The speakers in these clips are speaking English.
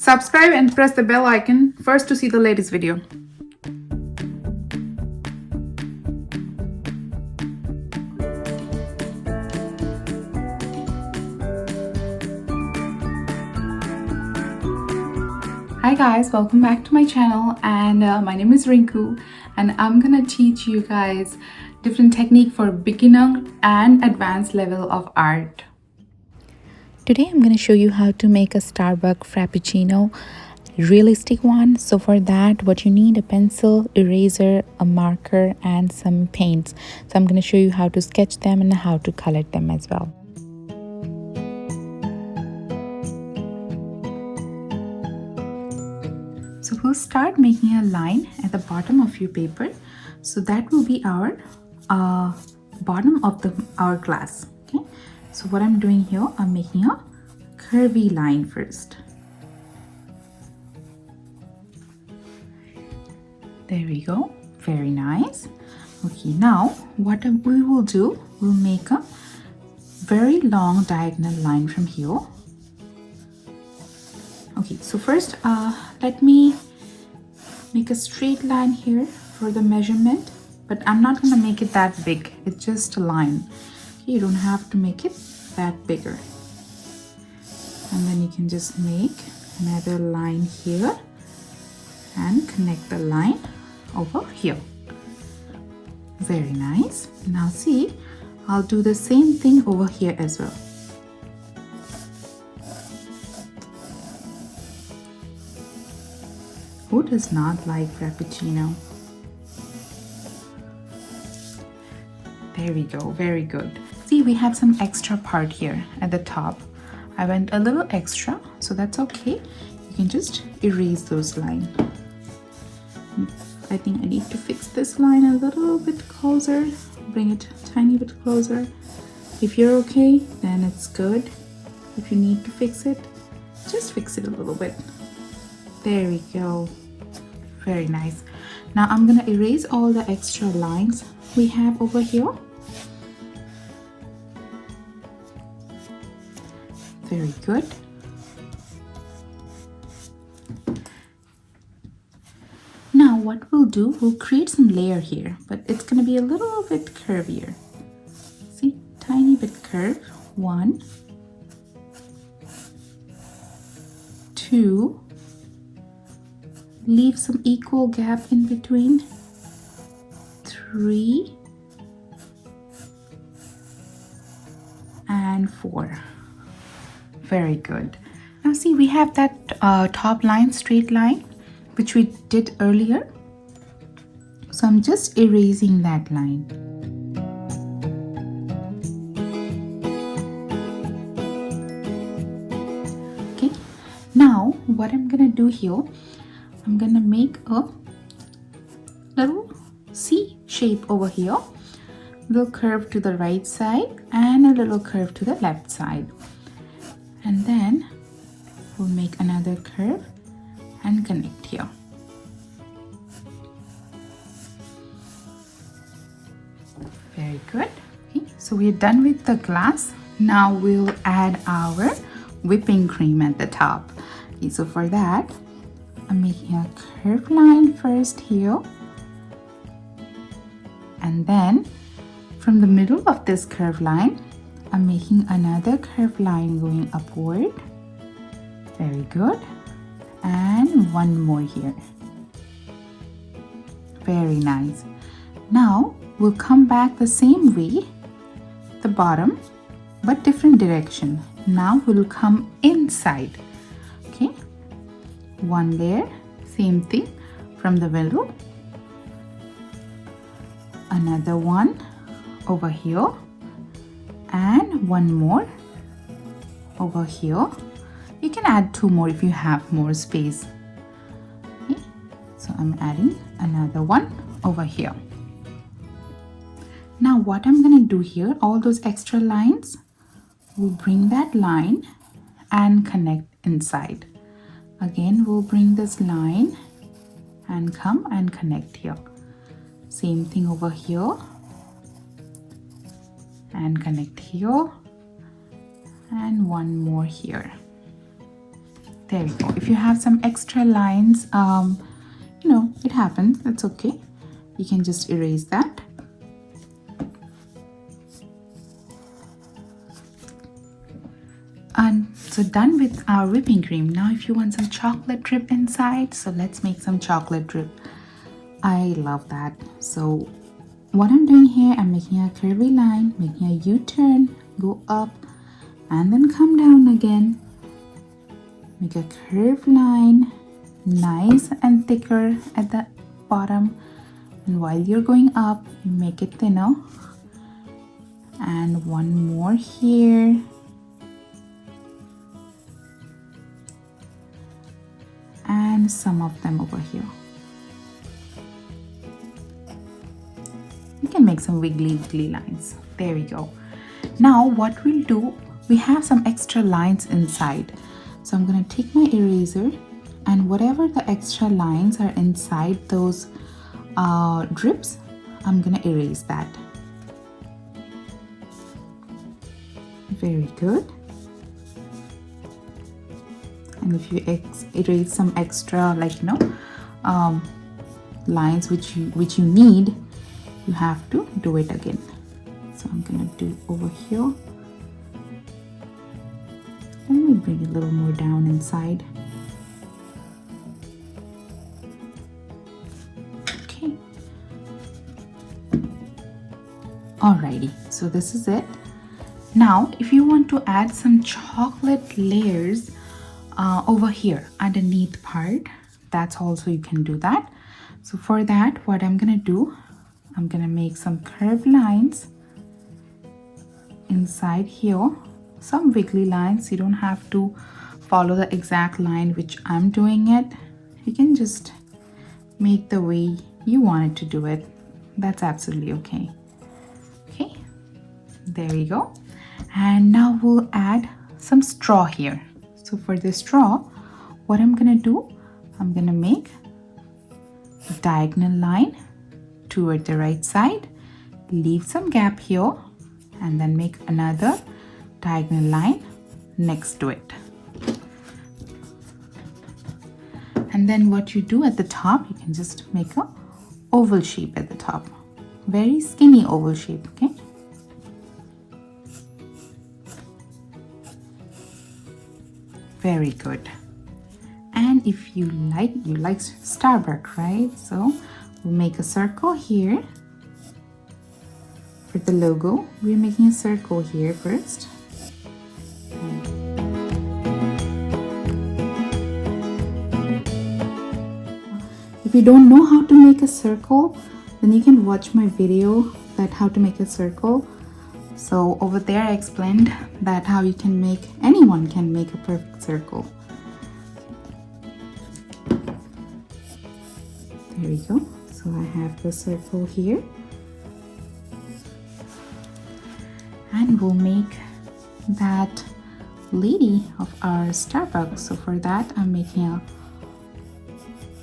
Subscribe and press the bell icon first to see the latest video. Hi guys, welcome back to my channel, and my name is Rinku, and I'm gonna teach you guys different technique for beginner and advanced level of art. Today I'm going to show you how to make a Starbucks frappuccino, realistic one. So for that, what you need: a pencil, eraser, a marker, and some paints. So I'm going to show you how to sketch them and how to color them as well. So we'll start making a line at the bottom of your paper. So that will be our bottom of the hourglass. Okay. So what I'm doing here, I'm making a curvy line first. There we go. Very nice. Okay, now what we will do, we'll make a very long diagonal line from here. Okay, so first let me make a straight line here for the measurement, but I'm not going to make it that big. It's just a line. Okay, you don't have to make it that bigger. And then you can just make another line here and connect the line over here. Very nice. Now see, I'll do the same thing over here as well. Who does not like frappuccino? There we go, very good. See, we have some extra part here at the top. I went a little extra, so that's okay. You can just erase those lines. I think I need to fix this line a little bit closer. Bring it a tiny bit closer. If you're okay, then it's good. If you need to fix it, just fix it a little bit. There we go. Very nice. Now I'm gonna erase all the extra lines we have over here. Very good. Now what we'll do, we'll create some layer here, but it's gonna be a little bit curvier. See, tiny bit curve. 1, 2, leave some equal gap in between. 3 and 4. Very good. Now see, we have that top line, straight line, which we did earlier. So I'm just erasing that line. Okay. Now what I'm gonna do here, I'm gonna make a little C shape over here. Little curve to the right side and a little curve to the left side. And then we'll make another curve and connect here. Very good. Okay, so we're done with the glass. Now we'll add our whipping cream at the top. Okay, so for that, I'm making a curved line first here. And then from the middle of this curved line, I'm making another curved line going upward. Very good. And one more here. Very nice. Now we'll come back the same way, the bottom, but different direction. Now we'll come inside. Okay. One layer, same thing from the middle. Another one over here. And one more over here. You can add 2 more if you have more space. Okay. So I'm adding another one over here. Now what I'm gonna do here, all those extra lines, we'll bring that line and connect inside. Again, we'll bring this line and come and connect here. Same thing over here. And connect here and one more here. There we go. If you have some extra lines, it happens. That's okay. You can just erase that. And so done with our whipping cream. Now if you want some chocolate drip inside, so let's make some chocolate drip. I love that. So what I'm doing here, I'm making a curvy line, making a U-turn, go up and then come down again. Make a curved line, nice and thicker at the bottom. And while you're going up, you make it thinner. And one more here. And some of them over here. You can make some wiggly lines. There we go. Now what we'll do, we have some extra lines inside. So I'm going to take my eraser and whatever the extra lines are inside those drips, I'm going to erase that. Very good. And if you erase some extra lines which you need, you have to do it again. So I'm gonna do over here. Let me bring it a little more down inside. Okay. Alrighty, so this is it. Now, if you want to add some chocolate layers over here underneath part, that's also you can do that. So for that, what I'm gonna do, I'm gonna make some curved lines inside here, some wiggly lines. You don't have to follow the exact line which I'm doing it. You can just make the way you want it to do it. That's absolutely okay. Okay, there we go. And now we'll add some straw here. So for the straw, what I'm gonna do, I'm gonna make a diagonal line toward the right side, leave some gap here, and then make another diagonal line next to it. And then what you do at the top, you can just make a oval shape at the top. Very skinny oval shape, okay? Very good. And if you like Starbucks, right? So we'll make a circle here for the logo. We're making a circle here first. If you don't know how to make a circle, then you can watch my video that how to make a circle. So over there I explained that how you can make, anyone can make a perfect circle. There we go. So I have the circle here. And we'll make that lady of our Starbucks. So for that I'm making a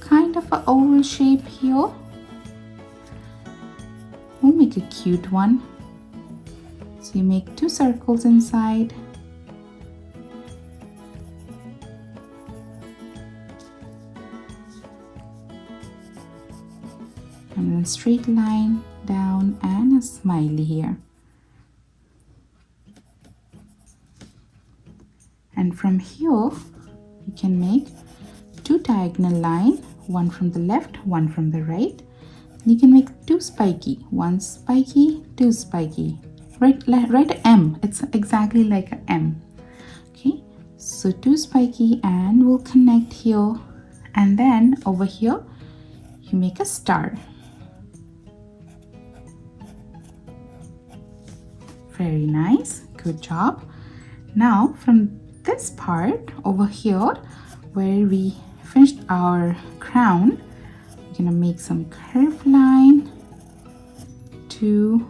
kind of an oval shape here. We'll make a cute one. So you make two circles inside. And then straight line down and a smiley here. And from here, you can make two diagonal line, one from the left, one from the right. You can make two spiky, one spiky, two spiky. Write an M. It's exactly like an M. Okay, so two spiky, and we'll connect here, and then over here you make a star. Very nice, good job. Now from this part over here where we finished our crown, we're gonna make some curved line, 2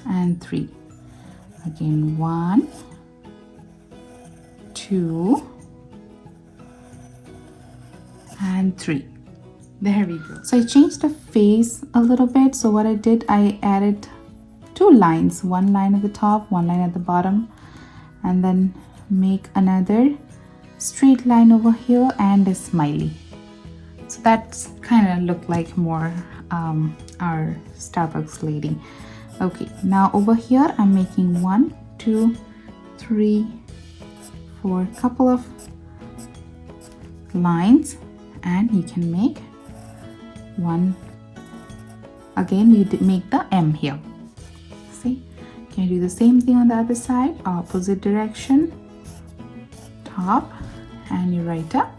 and 3. Again, 1, 2 and 3. There we go. So I changed the face a little bit. So what I did, I added 2 lines, one line at the top, one line at the bottom, and then make another straight line over here and a smiley. So that's kind of look like more our Starbucks lady. Okay, now over here I'm making 1, 2, 3, 4, couple of lines, and you can make one. Again, you make the M here. See, can you do the same thing on the other side, opposite direction, top, and you write a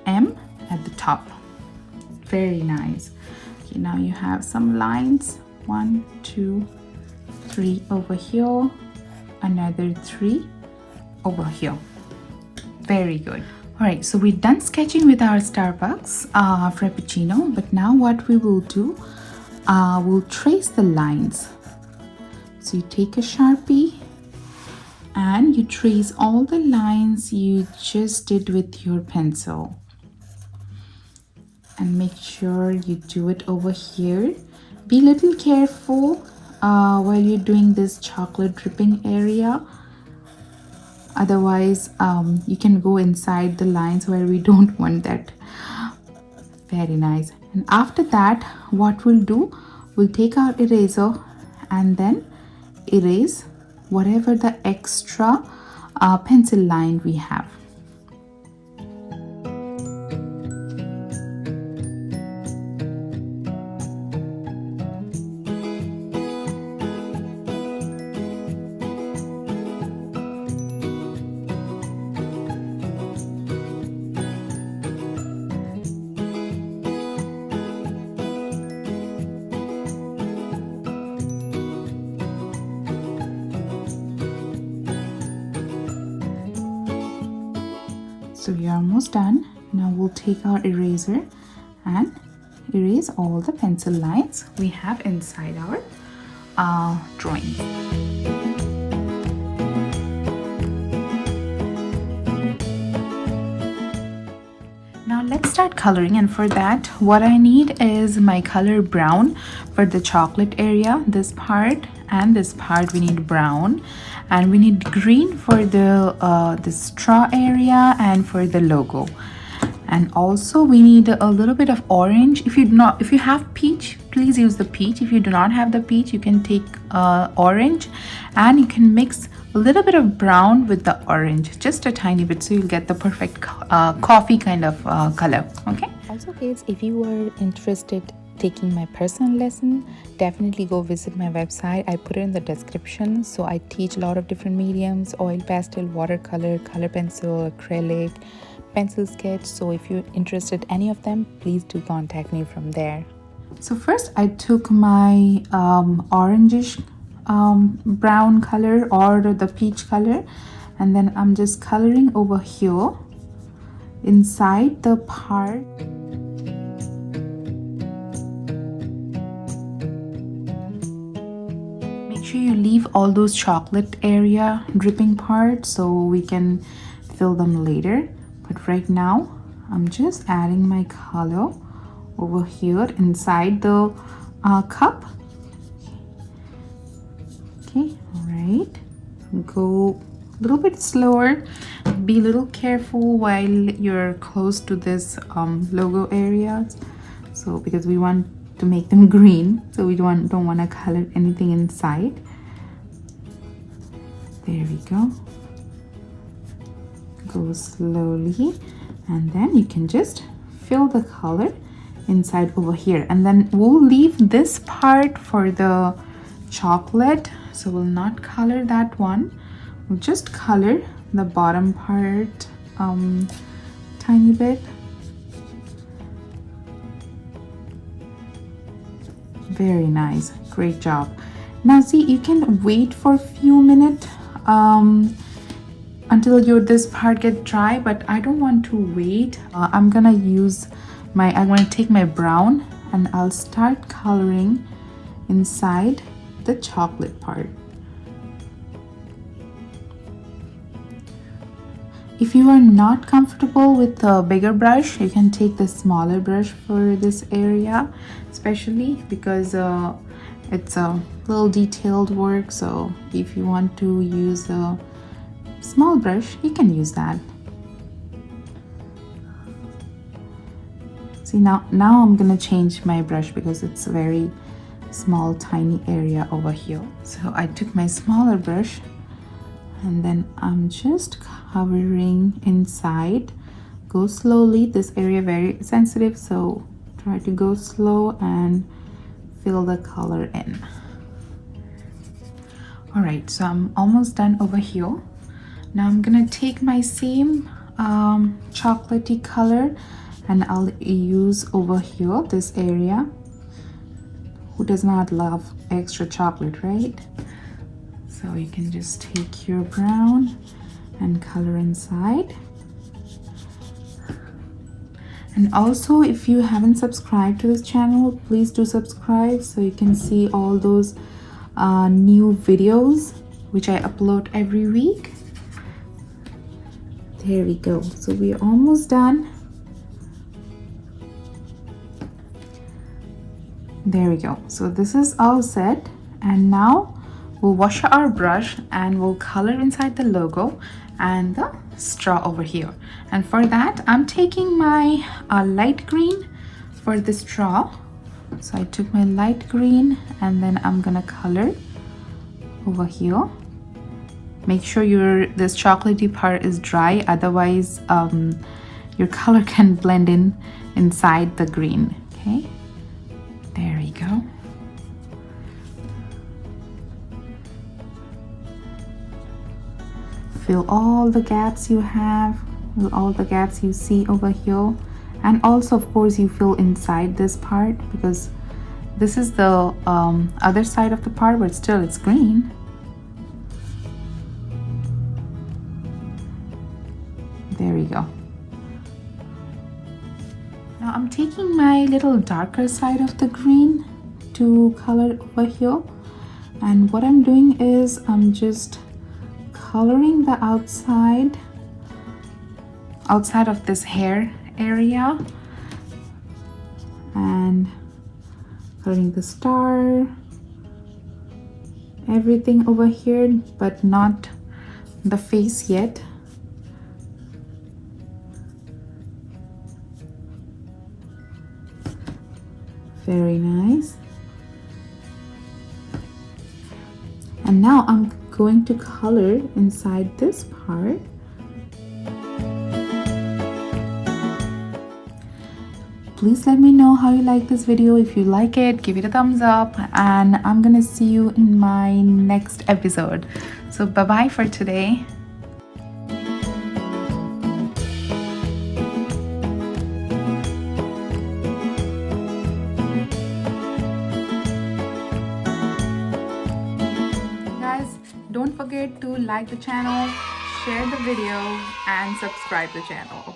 M at the top. Very nice. Okay, now you have some lines, 1, 2, 3 over here, another 3 over here. Very good. All right, so we're done sketching with our Starbucks frappuccino, but now what we will do, we'll trace the lines. So you take a Sharpie and you trace all the lines you just did with your pencil. And make sure you do it over here. Be a little careful while you're doing this chocolate dripping area. Otherwise, you can go inside the lines where we don't want that. Very nice. And after that, what we'll do, we'll take our eraser and then erase whatever the extra pencil line we have. So we are almost done. Now we'll take our eraser and erase all the pencil lines we have inside our drawing. Now let's start coloring, and for that what I need is my color brown for the chocolate area. This part and this part we need brown, and we need green for the straw area and for the logo. And also we need a little bit of orange. If you have peach, please use the peach. If you do not have the peach, you can take orange, and you can mix a little bit of brown with the orange, just a tiny bit, so you'll get the perfect coffee kind of color. Okay. Also, kids, if you are interested taking my personal lesson, definitely go visit my website. I put it in the description. So I teach a lot of different mediums: oil pastel, watercolor, color pencil, acrylic, pencil sketch. So if you're interested in any of them, please do contact me from there. So first I took my orangish brown color or the peach color, and then I'm just coloring over here inside the part. Make sure you leave all those chocolate area dripping parts so we can fill them later. But right now I'm just adding my color over here inside the cup. Okay, all right, go a little bit slower, be a little careful while you're close to this logo areas, so because we want to make them green, so we don't want to color anything inside. There we go. Go slowly, and then you can just fill the color inside over here, and then we'll leave this part for the chocolate, so we'll not color that one. We'll just color the bottom part tiny bit. Very nice, great job. Now see, you can wait for a few minutes until this part get dry, but I don't want to wait. I'm gonna take my brown and I'll start coloring inside the chocolate part. If you are not comfortable with the bigger brush, you can take the smaller brush for this area, especially because it's a little detailed work. So if you want to use a small brush, you can use that. See, now I'm gonna change my brush because it's a very small tiny area over here. So I took my smaller brush and then I'm just covering inside. Go slowly. This area very sensitive, so try to go slow and fill the color in. All right, so I'm almost done over here. Now I'm gonna take my same chocolatey color and I'll use over here this area. Who does not love extra chocolate, right? So you can just take your brown and color inside. And also, if you haven't subscribed to this channel, please do subscribe so you can see all those new videos which I upload every week. There we go. So we're almost done. There we go. So this is all set, and now we'll wash our brush and we'll color inside the logo and the straw over here. And for that, I'm taking my light green for the straw. So I took my light green and then I'm gonna color over here. Make sure this chocolatey part is dry, otherwise your color can blend in inside the green. Okay. There we go. Fill all the gaps you have, all the gaps you see over here. And also, of course, you fill inside this part because this is the other side of the part, but still it's green. There we go. Now I'm taking my little darker side of the green to color over here, and what I'm doing is I'm just coloring the outside of this hair area and coloring the star, everything over here, but not the face yet. Very nice. And now I'm going to color inside this part. Please let me know how you like this video. If you like it, give it a thumbs up, and I'm gonna see you in my next episode. So bye bye for today. Don't forget to like the channel, share the video, and subscribe the channel.